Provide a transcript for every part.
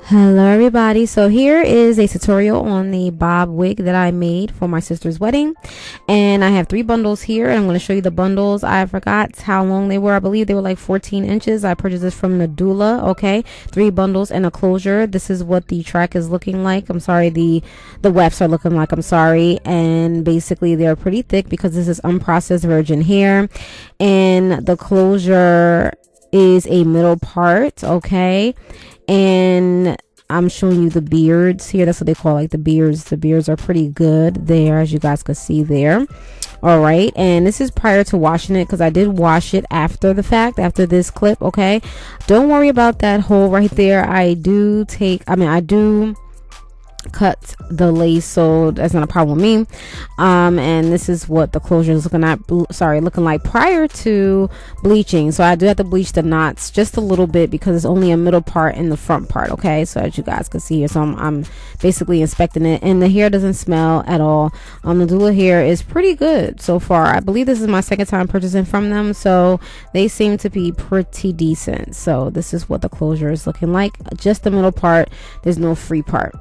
Hello everybody, so here is a tutorial on the bob wig that I made for my sister's wedding, and I have 3 bundles here, and I'm going to show you the bundles. I forgot how long they were. I believe they were like 14 inches. I purchased this from Nadula. Okay, 3 bundles and a closure. This is what the track is looking like. I'm sorry, the wefts are looking like, I'm sorry, and basically they're pretty thick because this is unprocessed virgin hair, and the closure is a middle part. Okay, and I'm showing you the beards here. That's what they call, like, the beards. The beards are pretty good there, as you guys can see there. All right, and this is prior to washing it, because I did wash it after the fact, after this clip. Okay, don't worry about that hole right there. I do cut the lace, so that's not a problem with me. And this is what the closure is looking like prior to bleaching. So I do have to bleach the knots just a little bit because it's only a middle part and the front part. Okay, so as you guys can see here, so I'm basically inspecting it, and the hair doesn't smell at all. The Nadula hair is pretty good so far. I believe this is my second time purchasing from them, so they seem to be pretty decent. So this is what the closure is looking like, just the middle part. There's no free part.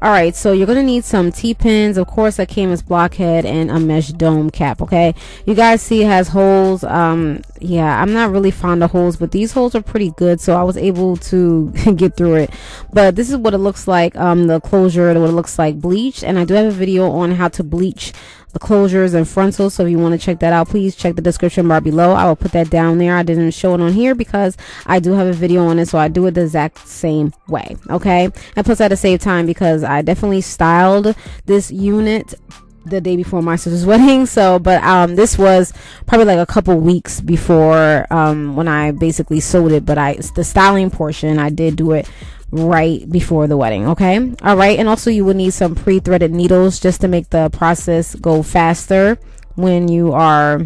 All right, so you're gonna need some T-pins, of course, a canvas blockhead, and a mesh dome cap. Okay, you guys see it has holes. Yeah, I'm not really fond of holes, but these holes are pretty good, so I was able to get through it. But this is what it looks like, the closure, what it looks like bleached, and I do have a video on how to bleach the closures and frontals, so if you want to check that out, please check the description bar below. I will put that down there. I didn't show it on here because I do have a video on it, so I do it the exact same way. Okay, and plus I had to save time because I definitely styled this unit the day before my sister's wedding. So but this was probably like a couple weeks before when I basically sewed it, but the styling portion I did do it right before the wedding. Okay, all right, and also you would need some pre-threaded needles just to make the process go faster when you are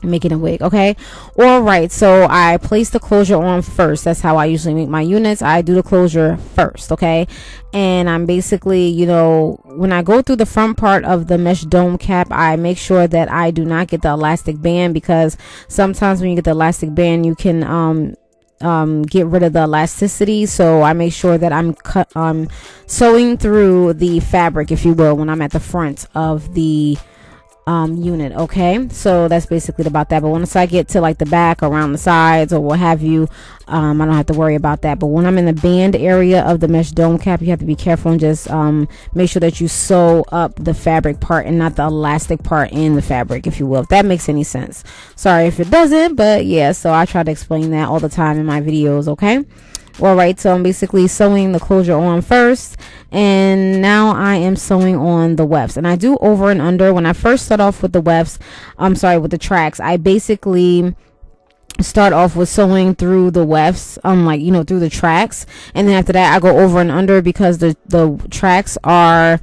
making a wig. Okay, all right, so I place the closure on first. That's how I usually make my units. I do the closure first. Okay, and I'm basically, you know, when I go through the front part of the mesh dome cap, I make sure that I do not get the elastic band, because sometimes when you get the elastic band, you can get rid of the elasticity. So I make sure that I'm sewing through the fabric, if you will, when I'm at the front of the unit. Okay, so that's basically about that. But once I get to like the back, around the sides, or what have you, I don't have to worry about that. But when I'm in the band area of the mesh dome cap, you have to be careful and just make sure that you sew up the fabric part and not the elastic part in the fabric, if you will, if that makes any sense. Sorry if it doesn't, but yeah, so I try to explain that all the time in my videos. Okay, all right, so I'm basically sewing the closure on first, and now I am sewing on the wefts, and I do over and under. When I first start off with the wefts, with the tracks, I basically start off with sewing through the wefts, like, you know, through the tracks, and then after that I go over and under, because the wefts are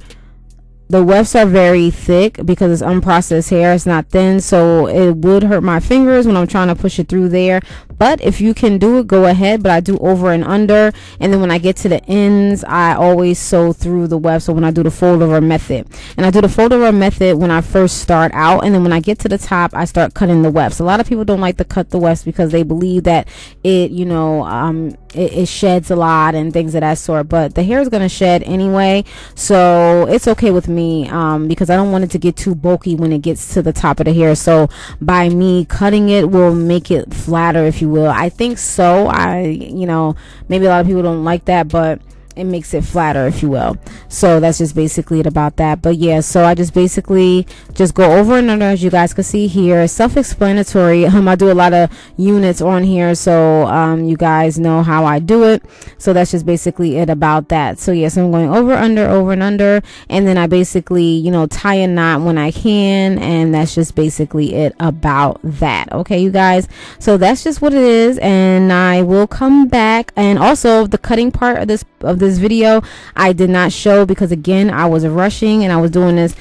very thick because it's unprocessed hair. It's not thin, so it would hurt my fingers when I'm trying to push it through there. But if you can do it, go ahead. But I do over and under, and then when I get to the ends, I always sew through the weft. So when I do the fold over method, and I do the fold over method when I first start out, and then when I get to the top, I start cutting the wefts. A lot of people don't like to cut the wefts because they believe that it, you know, it sheds a lot and things of that sort. But the hair is going to shed anyway, so it's okay with me, because I don't want it to get too bulky when it gets to the top of the hair. So by me cutting it will make it flatter, if you will. I think so. You know, maybe a lot of people don't like that, but it makes it flatter, if you will. So that's just basically it about that. But yeah, so I just basically just go over and under, as you guys can see here. Self-explanatory. I do a lot of units on here, so you guys know how I do it. So that's just basically it about that. So yes, I'm going over and under, and then I basically, you know, tie a knot when I can, and that's just basically it about that. Okay, you guys, so that's just what it is, and I will come back. And also the cutting part of this video I did not show, because again, I was rushing and I was doing this,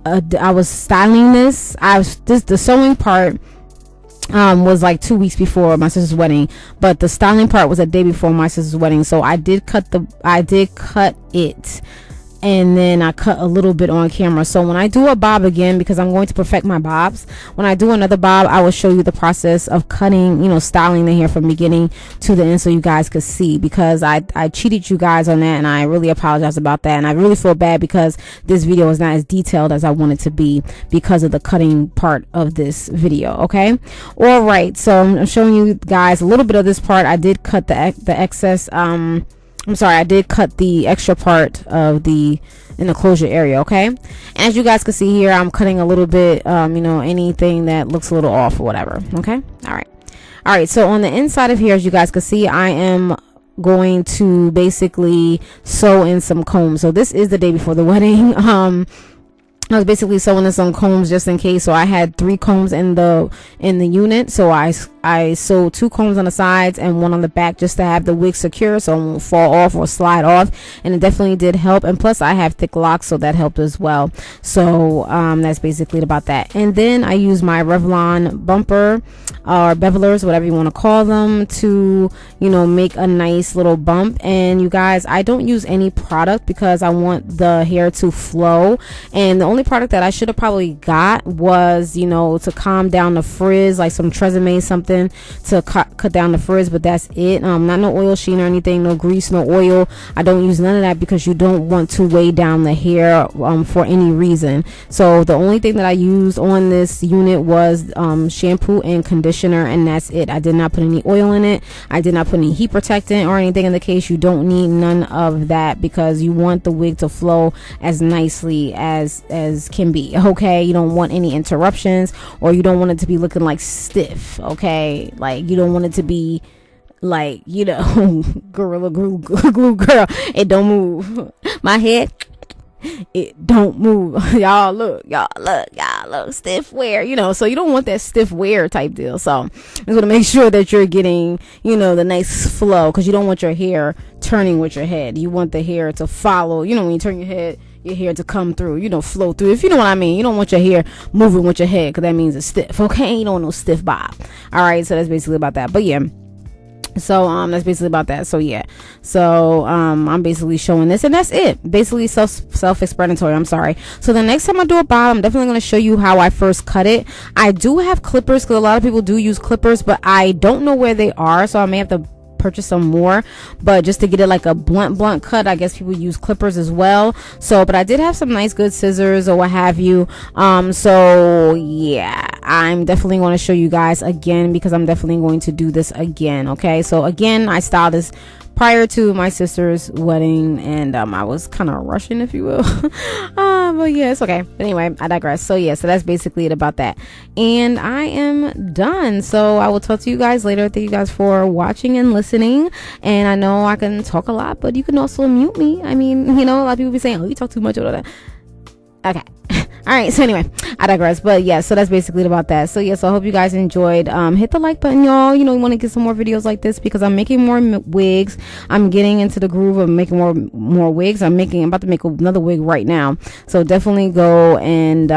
I was styling this. The sewing part was like 2 weeks before my sister's wedding, but the styling part was a day before my sister's wedding. So I did cut it and then I cut a little bit on camera. So when I do a bob again, because I'm going to perfect my bobs, when I do another bob, I will show you the process of cutting, you know, styling the hair from beginning to the end so you guys could see, because I cheated you guys on that, and I really apologize about that. And I really feel bad because this video is not as detailed as I want it to be because of the cutting part of this video. Okay, all right, so I'm showing you guys a little bit of this part. I did cut the excess I'm sorry, I did cut the extra part of in the closure area. Okay, and as you guys can see here, I'm cutting a little bit, you know, anything that looks a little off or whatever. Okay, all right, so on the inside of here, as you guys can see, I am going to basically sew in some combs. So this is the day before the wedding. I was basically sewing in some combs just in case. So I had 3 combs in the unit. So I sewed 2 combs on the sides and 1 on the back just to have the wig secure so it won't fall off or slide off. And it definitely did help. And plus I have thick locks, so that helped as well. So that's basically about that. And then I use my Revlon bumper or bevelers, whatever you want to call them, to, you know, make a nice little bump. And you guys, I don't use any product because I want the hair to flow. And the only product that I should have probably got was, you know, to calm down the frizz, like some Tresemme something to cut down the frizz, but that's it. Not no oil sheen or anything, no grease, no oil. I don't use none of that because you don't want to weigh down the hair for any reason. So the only thing that I used on this unit was shampoo and conditioner, and that's it. I did not put any oil in it. I did not put any heat protectant or anything in the case. You don't need none of that because you want the wig to flow as nicely as can be. Okay, you don't want any interruptions, or you don't want it to be looking like stiff. Okay, like you don't want it to be like, you know, gorilla glue girl. It don't move. My head, it don't move. y'all look stiff wear, you know, so you don't want that stiff wear type deal. So I'm just gonna make sure that you're getting, you know, the nice flow, because you don't want your hair turning with your head. You want the hair to follow, you know, when you turn your head, your hair to come through, you know, flow through, if you know what I mean. You don't want your hair moving with your head, because that means it's stiff. Okay, you don't want no stiff bob. All right, so that's basically about that. But yeah, so that's basically about that. So yeah, so I'm basically showing this, and that's it. Basically self-explanatory. I'm sorry. So the next time I do a bob, I'm definitely going to show you how I first cut it. I do have clippers, because a lot of people do use clippers, but I don't know where they are, so I may have to purchase some more. But just to get it like a blunt cut, I guess people use clippers as well. So but I did have some nice good scissors or what have you. So yeah, I'm definitely going to show you guys again, because I'm definitely going to do this again. Okay, so again, I styled this prior to my sister's wedding, and I was kind of rushing, if you will. But yeah, it's okay. But anyway, I digress. So yeah, so that's basically it about that, and I am done. So I will talk to you guys later. Thank you guys for watching and listening. And I know I can talk a lot, but you can also mute me. I mean, you know, a lot of people be saying, oh, you talk too much or that. Okay. All right, so anyway, I digress. But yeah, so that's basically about that. So yeah, so I hope you guys enjoyed. Hit the like button, y'all. You know, you want to get some more videos like this, because I'm making more wigs. I'm getting into the groove of making more wigs. I'm about to make another wig right now, so definitely go and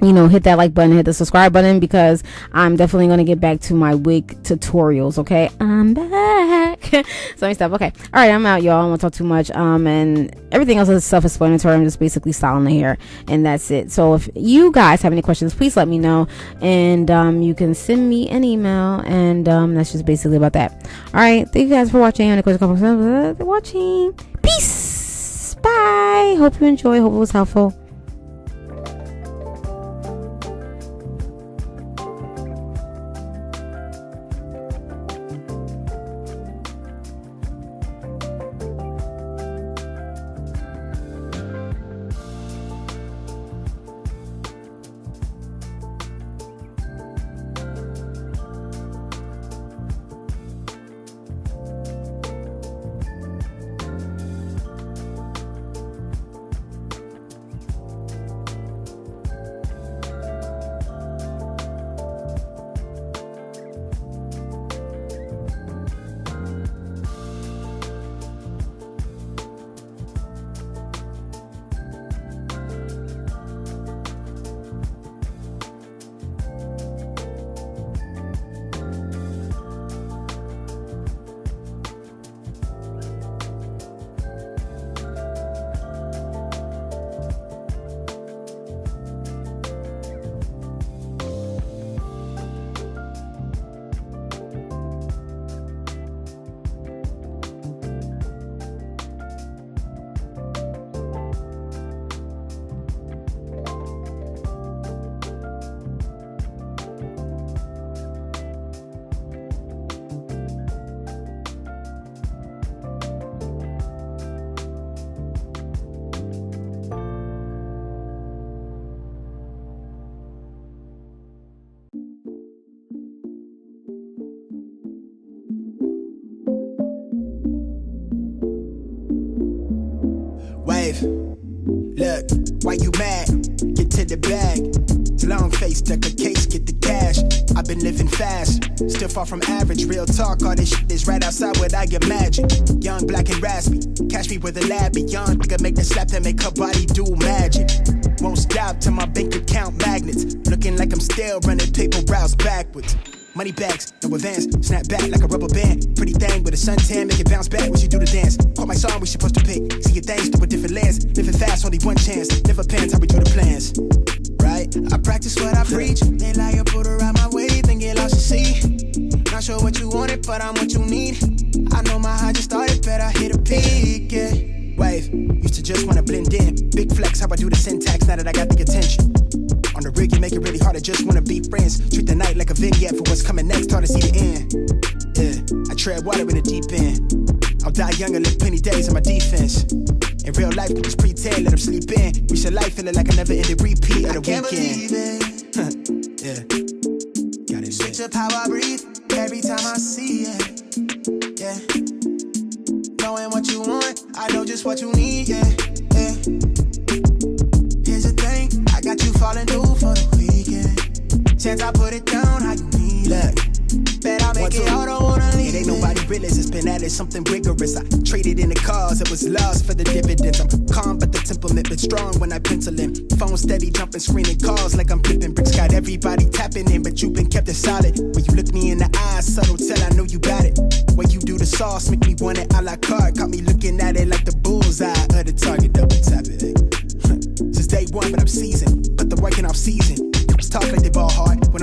you know, hit that like button, hit the subscribe button, because I'm definitely going to get back to my wig tutorials. Okay, I'm back. So let me stop. Okay, all right, I'm out, y'all. I won't talk too much. And everything else is self-explanatory. I'm just basically styling the hair, and that's it. So if you guys have any questions, please let me know, and you can send me an email, and that's just basically about that. All right, thank you guys for watching. Any questions, watching. Peace. Bye. Hope you enjoy. Hope it was helpful. Wave. Look, why you mad? Get to the bag. Long face, duck a case, get the cash. I've been living fast, still far from average. Real talk, all this shit is right outside what I imagine. Young, black, and raspy. Catch me with a lab beyond. Nigga make the slap that make her body do magic. Won't stop till my bank account magnets. Looking like I'm still running paper routes backwards. Money bags, no advance, snap back like a rubber band. Pretty thing with a suntan, make it bounce back when she do the dance. Caught my song, we supposed to pick. See your things through a different lens. Living fast, only one chance. Never pants, how we do the plans. Right? I practice what I preach. They lie or put her out my way, then get lost to see. Not sure what you wanted, but I'm what you need. I know my high just started, bet I hit a peak, yeah. Wave, used to just wanna blend in. Big flex, how I do the syntax now that I got the attention. On the rig, you make it really hard, I just wanna be friends. Treat the night like a vignette for what's coming next, hard to see the end. Yeah, I tread water in the deep end. I'll die young and live plenty days in my defense. In real life, we just pretend, let them sleep in. We should life feeling like a never-ending repeat of the weekend. I can't believe it. Yeah. Got it. Switch up how I breathe every time I see it. Yeah. Knowing what you want, I know just what you need. Yeah. Yeah. Here's the thing, I got you falling through for the weekend. Chance I put it down, how you need it. Bet I make it all, don't wanna leave it. Ain't nobody realist, it's been added something rigorous. I traded in the cars, it was lost for the dividends. I'm calm, but the temperament been strong when I pencil in. Phone steady, jumping, screening calls like I'm flipping bricks. Got everybody tapping in, but you been kept it solid. When you look me in the eyes, subtle tell I know you got it. When you do the sauce, make me want it a la carte. Got me looking at it like the bullseye of the target. Double tap it. Since day one, but I'm seasoned. Put the work in off season. Talk like they ball hard when all